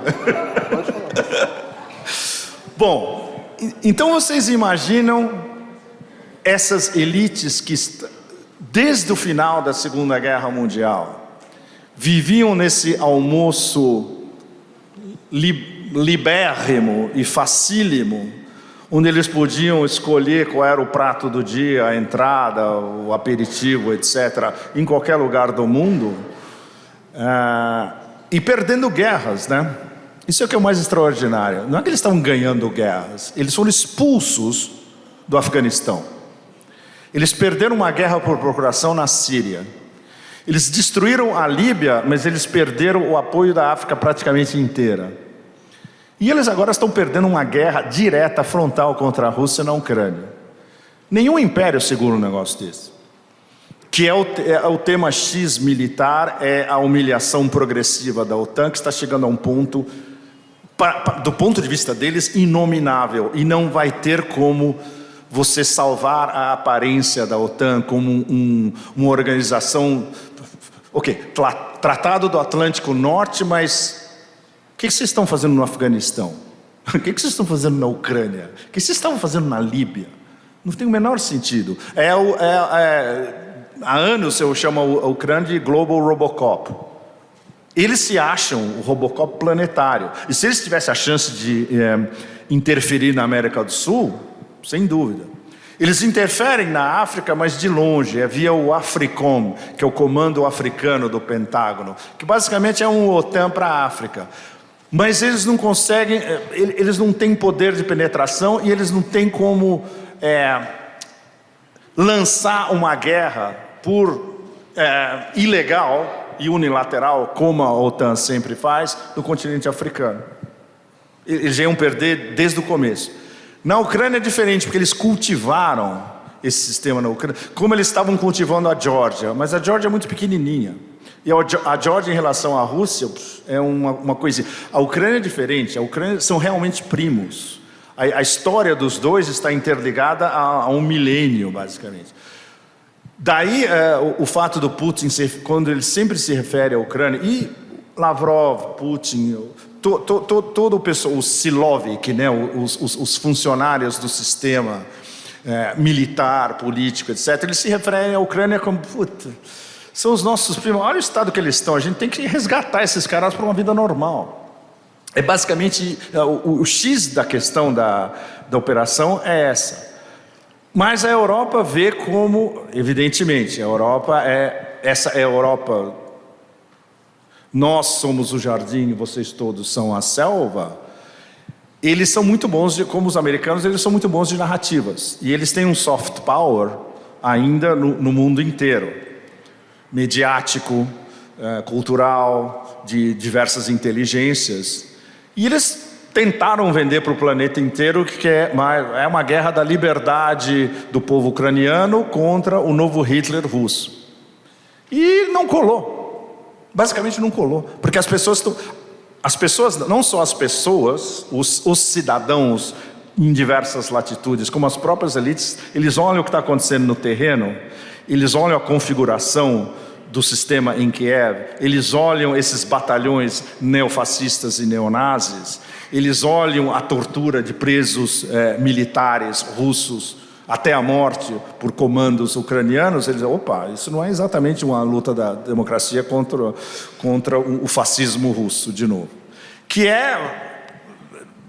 Bom, então vocês imaginam essas elites que, desde o final da Segunda Guerra Mundial, viviam nesse almoço libérrimo e facílimo, onde eles podiam escolher qual era o prato do dia, a entrada, o aperitivo, etc., em qualquer lugar do mundo, e perdendo guerras, né? Isso é o que é o mais extraordinário. Não é que eles estavam ganhando guerras, eles foram expulsos do Afeganistão. Eles perderam uma guerra por procuração na Síria. Eles destruíram a Líbia, mas eles perderam o apoio da África praticamente inteira. E eles agora estão perdendo uma guerra direta, frontal contra a Rússia na Ucrânia. Nenhum império segura um negócio desse. Que é o tema X militar, é a humilhação progressiva da OTAN, que está chegando a um ponto, do ponto de vista deles, inominável. E não vai ter como você salvar a aparência da OTAN como uma organização... Ok, Tratado do Atlântico Norte, mas o que vocês estão fazendo no Afeganistão? O que vocês estão fazendo na Ucrânia? O que vocês estavam fazendo na Líbia? Não tem o menor sentido. Há anos eu chamo a Ucrânia de Global Robocop. Eles se acham o Robocop planetário. E se eles tivessem a chance de interferir na América do Sul, sem dúvida. Eles interferem na África, mas de longe, é via o AFRICOM, que é o Comando Africano do Pentágono, que basicamente é um OTAN para a África. Mas eles não conseguem, eles não têm poder de penetração e eles não têm como lançar uma guerra ilegal e unilateral, como a OTAN sempre faz, no continente africano. Eles já iam perder desde o começo. Na Ucrânia é diferente, porque eles cultivaram esse sistema na Ucrânia, como eles estavam cultivando a Geórgia, mas a Geórgia é muito pequenininha. E a Geórgia em relação à Rússia é uma coisa... A Ucrânia é diferente, a Ucrânia são realmente primos. A história dos dois está interligada a um milênio, basicamente. Daí o fato do Putin, quando ele sempre se refere à Ucrânia, e Lavrov, Putin, todo o pessoal, o Silovik, né, os funcionários do sistema militar, político, etc., eles se referem à Ucrânia como, puta, são os nossos primos, olha o estado que eles estão, a gente tem que resgatar esses caras para uma vida normal. É basicamente, o X da questão da operação é essa. Mas a Europa vê como, evidentemente, essa é a Europa, nós somos o jardim e vocês todos são a selva. Eles são muito bons, como os americanos, eles são muito bons de narrativas. E eles têm um soft power ainda no mundo inteiro. Mediático, cultural, de diversas inteligências. E eles tentaram vender para o planeta inteiro que é uma guerra da liberdade do povo ucraniano contra o novo Hitler russo. E não colou. Basicamente não colou. Porque as pessoas, não só as pessoas, os cidadãos em diversas latitudes, como as próprias elites, eles olham o que está acontecendo no terreno, eles olham a configuração do sistema em Kiev, eles olham esses batalhões neofascistas e neonazis, eles olham a tortura de presos militares russos até a morte por comandos ucranianos, eles dizem, opa, isso não é exatamente uma luta da democracia contra o fascismo russo, de novo. Que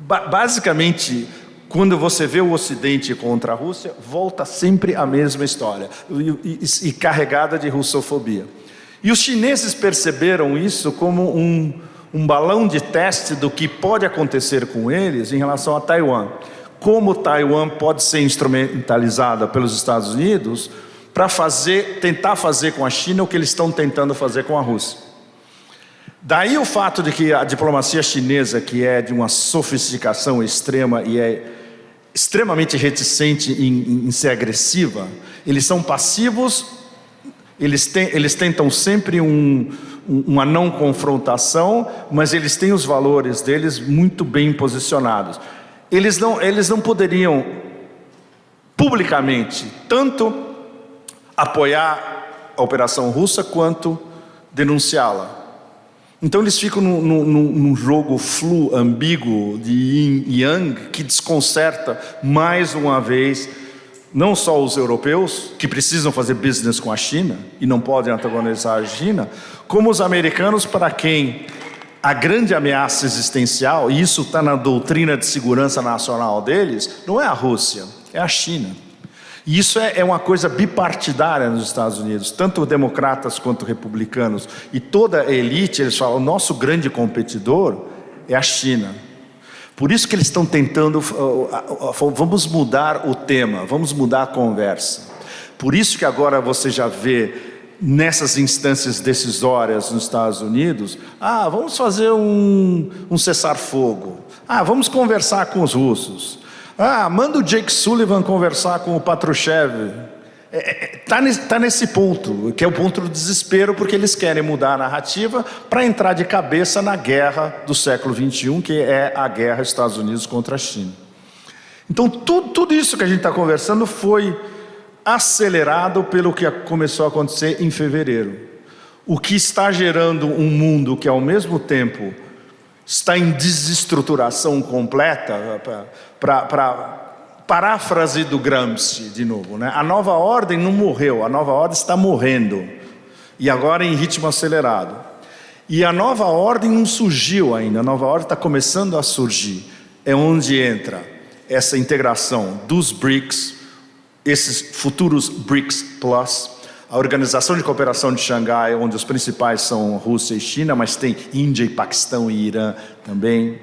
Basicamente, quando você vê o Ocidente contra a Rússia, volta sempre a mesma história, e carregada de russofobia. E os chineses perceberam isso como um balão de teste do que pode acontecer com eles em relação a Taiwan. Como Taiwan pode ser instrumentalizada pelos Estados Unidos para tentar fazer com a China o que eles estão tentando fazer com a Rússia. Daí o fato de que a diplomacia chinesa, que é de uma sofisticação extrema e é extremamente reticente em ser agressiva, eles são passivos, eles tentam sempre uma não confrontação, mas eles têm os valores deles muito bem posicionados. Eles não poderiam publicamente tanto apoiar a operação russa quanto denunciá-la. Então eles ficam num jogo ambíguo de yin e yang que desconcerta mais uma vez não só os europeus, que precisam fazer business com a China e não podem antagonizar a China, como os americanos, para quem a grande ameaça existencial, e isso está na doutrina de segurança nacional deles, não é a Rússia, é a China. E isso é uma coisa bipartidária nos Estados Unidos, tanto democratas quanto republicanos. E toda a elite, eles falam, o nosso grande competidor é a China. Por isso que eles estão tentando, vamos mudar o tema, vamos mudar a conversa. Por isso que agora você já vê, nessas instâncias decisórias nos Estados Unidos, vamos fazer um cessar-fogo. Vamos conversar com os russos. Manda o Jake Sullivan conversar com o Patrushev. Tá nesse ponto, que é o ponto do desespero, porque eles querem mudar a narrativa para entrar de cabeça na guerra do século XXI, que é a guerra dos Estados Unidos contra a China. Então, tudo isso que a gente está conversando foi acelerado pelo que começou a acontecer em fevereiro. O que está gerando um mundo que, ao mesmo tempo, está em desestruturação completa, para paráfrase do Gramsci, de novo, né? A nova ordem não morreu, a nova ordem está morrendo, e agora em ritmo acelerado. E a nova ordem não surgiu ainda, a nova ordem está começando a surgir. É onde entra essa integração dos BRICS, esses futuros BRICS Plus, a Organização de Cooperação de Xangai, onde os principais são Rússia e China, mas tem Índia e Paquistão e Irã também.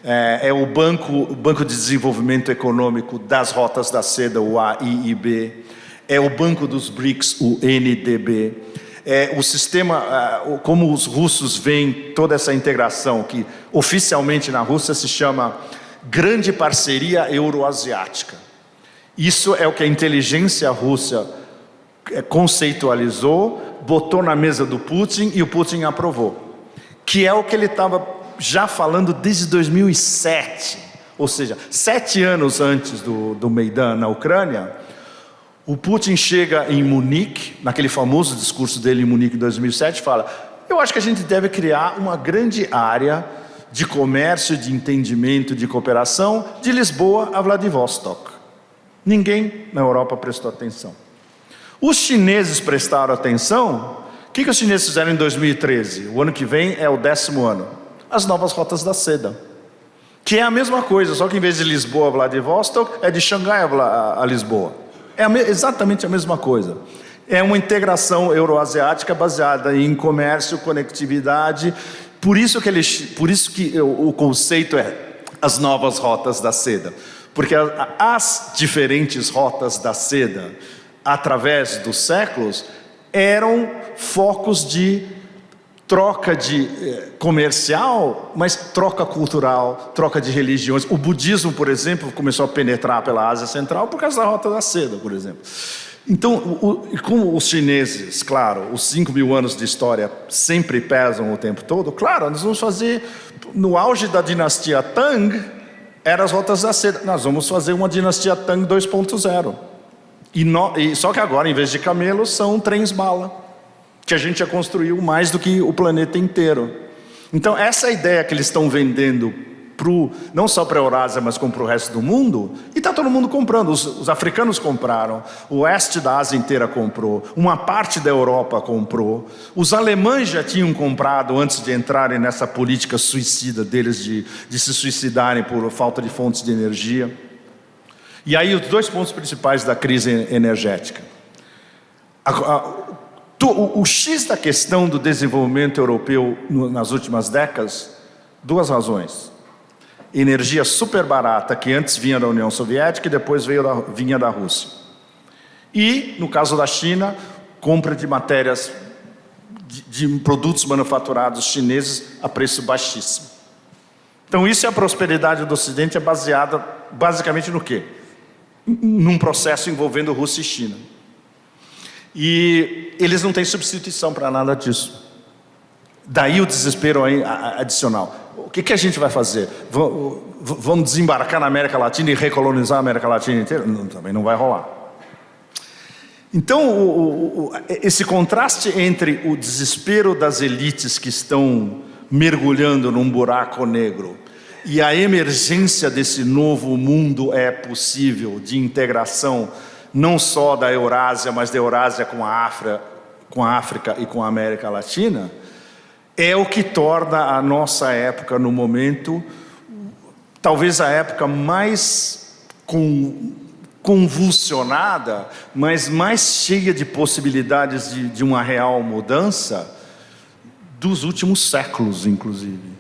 É o Banco de Desenvolvimento Econômico das Rotas da Seda, o AIIB. É o Banco dos BRICS, o NDB. É o sistema, como os russos veem toda essa integração, que oficialmente na Rússia se chama Grande Parceria Euroasiática. Isso é o que a inteligência russa conceitualizou, botou na mesa do Putin e o Putin aprovou. Que é o que ele estava já falando desde 2007, ou seja, 7 anos antes do Maidan na Ucrânia. O Putin chega em Munique, naquele famoso discurso dele em Munique em 2007, fala: eu acho que a gente deve criar uma grande área de comércio, de entendimento, de cooperação, de Lisboa a Vladivostok. Ninguém na Europa prestou atenção. Os chineses prestaram atenção. O que os chineses fizeram em 2013? O ano que vem é o 10º ano. As novas rotas da seda, que é a mesma coisa, só que em vez de Lisboa a Vladivostok, é de Xangai a Lisboa. É exatamente a mesma coisa. É uma integração euroasiática baseada em comércio, conectividade. Por isso que o conceito é as novas rotas da seda. Porque as diferentes rotas da seda, através dos séculos, eram focos de troca comercial, mas troca cultural, troca de religiões. O budismo, por exemplo, começou a penetrar pela Ásia Central por causa da Rota da Seda, por exemplo. Então, como os chineses, claro, os 5.000 anos de história sempre pesam o tempo todo, claro, nós vamos fazer, no auge da dinastia Tang, eram as Rotas da Seda. Nós vamos fazer uma dinastia Tang 2.0. Só que agora, em vez de camelos, são trens-bala, que a gente já construiu mais do que o planeta inteiro. Então, essa ideia que eles estão vendendo não só para a Eurásia, mas como para o resto do mundo, e está todo mundo comprando. Os africanos compraram, o oeste da Ásia inteira comprou, uma parte da Europa comprou, os alemães já tinham comprado antes de entrarem nessa política suicida deles de se suicidarem por falta de fontes de energia. E aí os dois pontos principais da crise energética. O X da questão do desenvolvimento europeu nas últimas décadas, duas razões. Energia super barata, que antes vinha da União Soviética e depois vinha da Rússia. E, no caso da China, compra de matérias, de produtos manufaturados chineses a preço baixíssimo. Então, isso é a prosperidade do Ocidente, é baseada basicamente no quê? Num processo envolvendo Rússia e China. E eles não têm substituição para nada disso. Daí o desespero adicional. O que a gente vai fazer? Vamos desembarcar na América Latina e recolonizar a América Latina inteira? Não, também não vai rolar. Então, esse contraste entre o desespero das elites que estão mergulhando num buraco negro e a emergência desse novo mundo é possível de integração, não só da Eurásia, mas da Eurásia com a África e com a América Latina, é o que torna a nossa época, no momento, talvez a época mais convulsionada, mas mais cheia de possibilidades de uma real mudança dos últimos séculos, inclusive.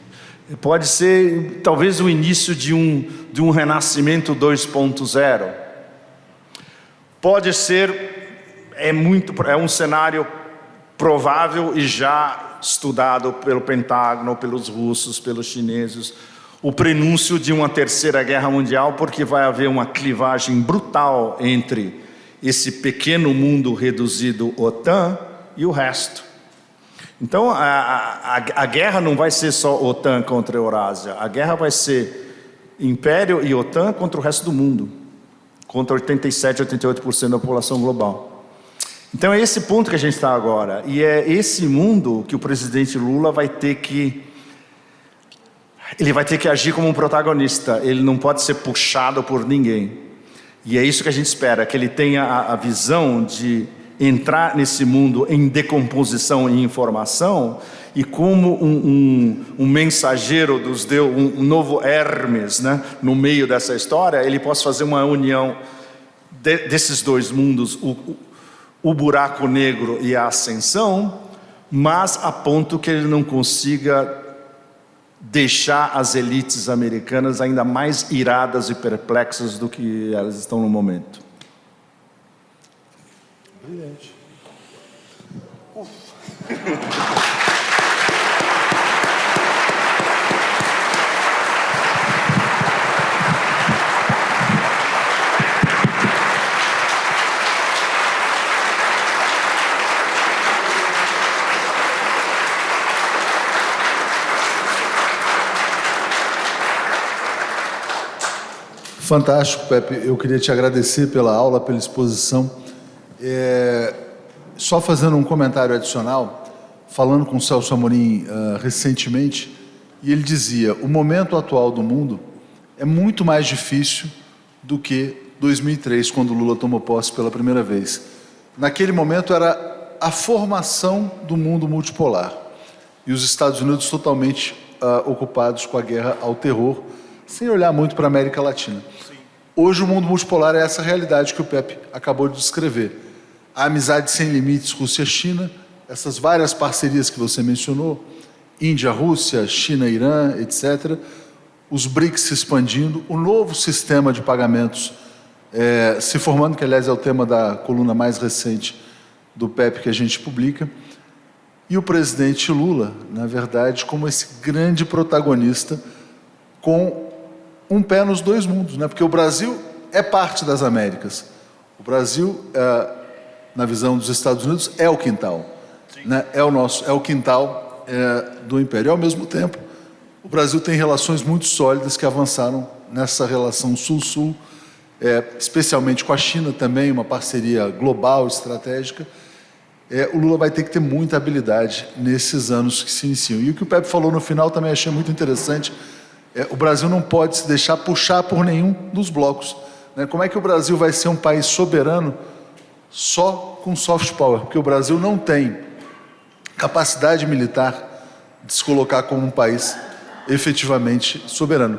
Pode ser, talvez, o início de um renascimento 2.0. Pode ser, é um cenário provável e já estudado pelo Pentágono, pelos russos, pelos chineses, o prenúncio de uma terceira guerra mundial, porque vai haver uma clivagem brutal entre esse pequeno mundo reduzido OTAN e o resto. Então, a guerra não vai ser só OTAN contra a Eurásia, a guerra vai ser Império e OTAN contra o resto do mundo, contra 87, 88% da população global. Então, é esse ponto que a gente está agora, e é esse mundo que o presidente Lula vai ter que agir como um protagonista, ele não pode ser puxado por ninguém. E é isso que a gente espera, que ele tenha a visão de entrar nesse mundo em decomposição e informação, e como um mensageiro dos deuses, um novo Hermes, né, no meio dessa história, ele possa fazer uma união desses dois mundos, o buraco negro e a ascensão, mas a ponto que ele não consiga deixar as elites americanas ainda mais iradas e perplexas do que elas estão no momento. Brilhante.
Fantástico, Pepe. Eu queria te agradecer pela aula, pela exposição. Só fazendo um comentário adicional, falando com o Celso Amorim recentemente, e ele dizia: o momento atual do mundo é muito mais difícil do que 2003, quando Lula tomou posse pela primeira vez. Naquele momento era a formação do mundo multipolar e os Estados Unidos totalmente ocupados com a guerra ao terror, sem olhar muito para a América Latina. Hoje o mundo multipolar é essa realidade que o Pepe acabou de descrever. A amizade sem limites Rússia-China, essas várias parcerias que você mencionou, Índia, Rússia, China, Irã, etc. Os BRICS se expandindo, o novo sistema de pagamentos se formando, que aliás é o tema da coluna mais recente do Pepe que a gente publica. E o presidente Lula, na verdade, como esse grande protagonista com um pé nos dois mundos, né? Porque o Brasil é parte das Américas. O Brasil, na visão dos Estados Unidos, é o quintal, né? É o quintal do Império. E, ao mesmo tempo, o Brasil tem relações muito sólidas que avançaram nessa relação Sul-Sul, especialmente com a China também, uma parceria global, estratégica. O Lula vai ter que ter muita habilidade nesses anos que se iniciam. E o que o Pepe falou no final também achei muito interessante. O Brasil não pode se deixar puxar por nenhum dos blocos, né? Como é que o Brasil vai ser um país soberano só com soft power? Porque o Brasil não tem capacidade militar de se colocar como um país efetivamente soberano.